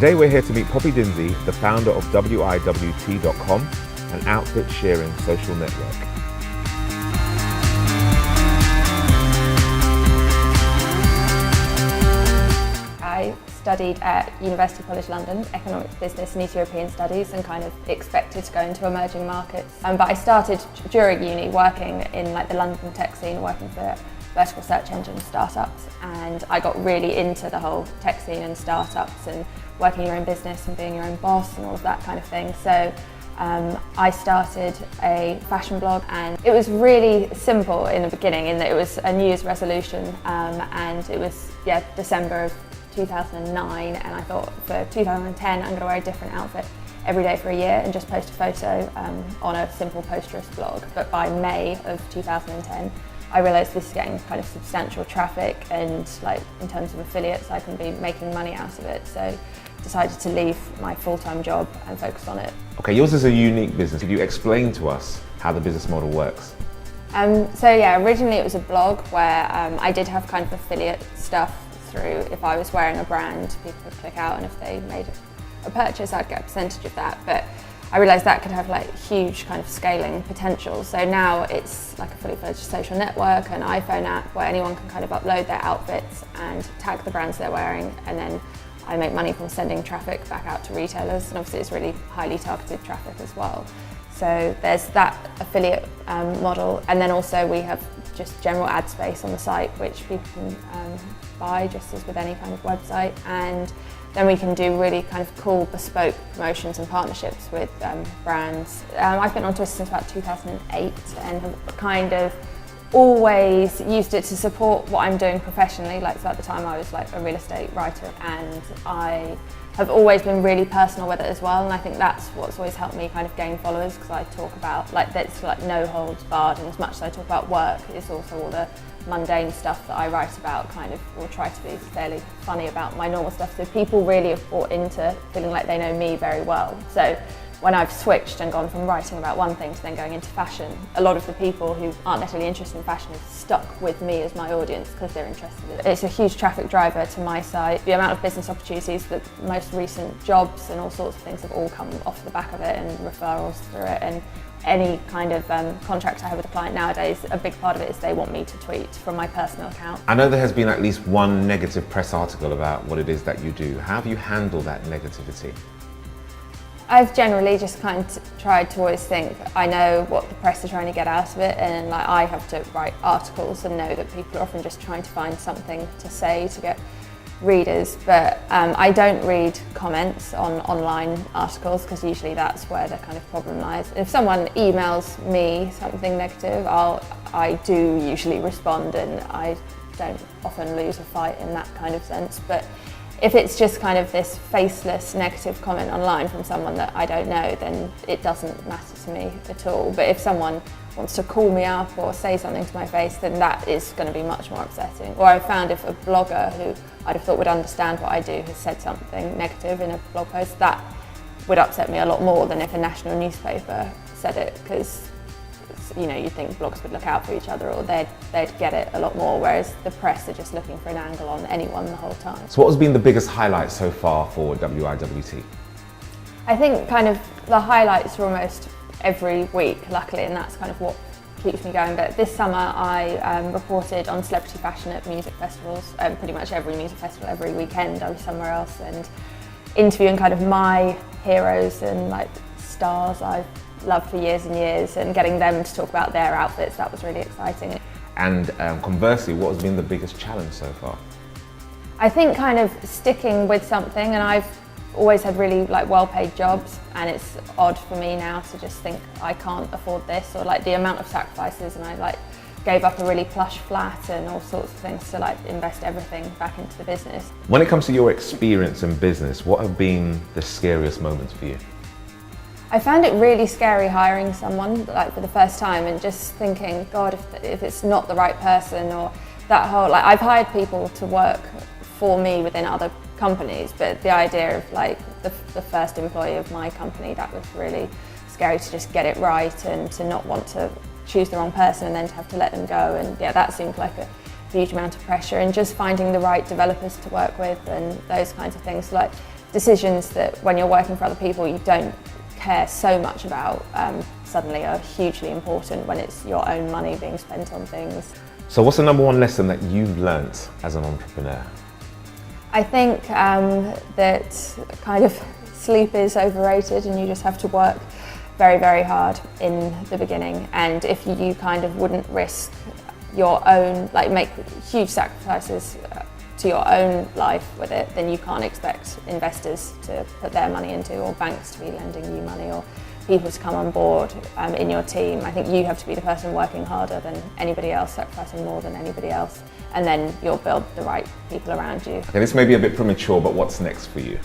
Today we're here to meet Poppy Dinsey, the founder of WIWT.com, an outfit sharing social network. I studied at University College London, Economics, Business and East European Studies, and kind of expected to go into emerging markets. But I started during uni working in the London tech scene, working for vertical search engine startups, and I got really into the whole tech scene and startups and working your own business and being your own boss and all of that kind of thing. So I started a fashion blog, and it was really simple in the beginning in that it was a New Year's resolution, and it was December of 2009, and I thought for 2010 I'm going to wear a different outfit every day for a year and just post a photo on a simple posterous blog. But by May of 2010 I realised this is getting kind of substantial traffic, and in terms of affiliates I can be making money out of it, so decided to leave my full-time job and focus on it. Okay, yours is a unique business. Could you explain to us how the business model works? Originally it was a blog where I did have kind of affiliate stuff through. If I was wearing a brand, people would click out, and if they made a purchase I'd get a percentage of that. But I realised that could have huge kind of scaling potential. So now it's like a fully fledged social network, an iPhone app where anyone can kind of upload their outfits and tag the brands they're wearing, and then I make money from sending traffic back out to retailers, and obviously it's really highly targeted traffic as well. So there's that affiliate model, and then also we have just general ad space on the site which people can buy just as with any kind of website, and then we can do really kind of cool bespoke promotions and partnerships with brands. I've been on Twitter since about 2008 and have kind of always used it to support what I'm doing professionally. So at the time I was a real estate writer, and I have always been really personal with it as well, and I think that's what's always helped me kind of gain followers, because I talk about that's no holds barred, and as much as I talk about work, it's also all the mundane stuff that I write about, kind of, or try to be fairly funny about my normal stuff, so people really have bought into feeling like they know me very well. So when I've switched and gone from writing about one thing to then going into fashion, a lot of the people who aren't necessarily interested in fashion have stuck with me as my audience because they're interested in it. It's a huge traffic driver to my site. The amount of business opportunities, the most recent jobs and all sorts of things have all come off the back of it, and referrals through it, and any kind of contract I have with a client nowadays, a big part of it is they want me to tweet from my personal account. I know there has been at least one negative press article about what it is that you do. How have you handled that negativity? I've generally just kind of tried to always think I know what the press are trying to get out of it, and I have to write articles and know that people are often just trying to find something to say to get readers, but I don't read comments on online articles, because usually that's where the kind of problem lies. If someone emails me something negative, I do usually respond, and I don't often lose a fight in that kind of sense. But if it's just kind of this faceless negative comment online from someone that I don't know, then it doesn't matter to me at all. But if someone wants to call me up or say something to my face, then that is going to be much more upsetting. Or I've found if a blogger who I'd have thought would understand what I do has said something negative in a blog post, that would upset me a lot more than if a national newspaper said it, because you'd think blogs would look out for each other, or they'd get it a lot more, whereas the press are just looking for an angle on anyone the whole time. So what has been the biggest highlight so far for WIWT? I think kind of the highlights are almost every week, luckily, and that's kind of what keeps me going. But this summer I reported on celebrity fashion at music festivals, pretty much every music festival, every weekend I was somewhere else, and interviewing kind of my heroes and stars I've loved for years and years, and getting them to talk about their outfits. That was really exciting. And conversely, what has been the biggest challenge so far? I think kind of sticking with something, and I've always had really well-paid jobs, and it's odd for me now to just think I can't afford this, or the amount of sacrifices, and I gave up a really plush flat and all sorts of things to invest everything back into the business. When it comes to your experience in business, what have been the scariest moments for you? I found it really scary hiring someone for the first time, and just thinking, God, if it's not the right person, or that whole I've hired people to work for me within other companies, but the idea of the first employee of my company, that was really scary, to just get it right and to not want to choose the wrong person and then to have to let them go, and that seemed like a huge amount of pressure, and just finding the right developers to work with and those kinds of things. decisions that when you're working for other people you don't care so much about suddenly are hugely important when it's your own money being spent on things. So what's the number one lesson that you've learnt as an entrepreneur? I think that kind of sleep is overrated and you just have to work very, very hard in the beginning, and if you kind of wouldn't risk your own, like make huge sacrifices to your own life with it, then you can't expect investors to put their money into, or banks to be lending you money, or people to come on board in your team. I think you have to be the person working harder than anybody else, sacrificing more than anybody else, and then you'll build the right people around you. Okay, this may be a bit premature, but what's next for you?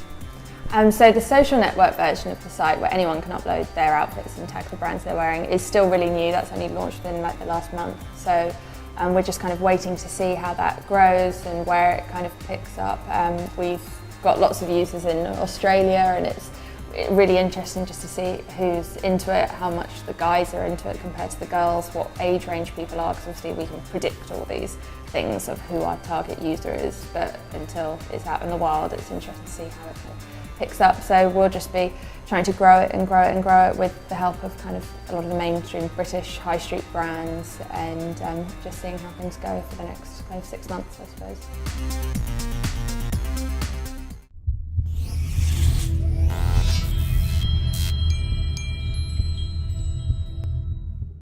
So the social network version of the site, where anyone can upload their outfits and tag the brands they're wearing, is still really new. That's only launched within like the last month. So we're just kind of waiting to see how that grows and where it kind of picks up. We've got lots of users in Australia, and it's really interesting just to see who's into it, how much the guys are into it compared to the girls, what age range people are, because obviously we can predict all these things of who our target user is, but until it's out in the wild, it's interesting to see how it kind of picks up. So we'll just be trying to grow it and grow it and grow it with the help of kind of a lot of the mainstream British high street brands, and just seeing how things go for the next kind of 6 months, I suppose.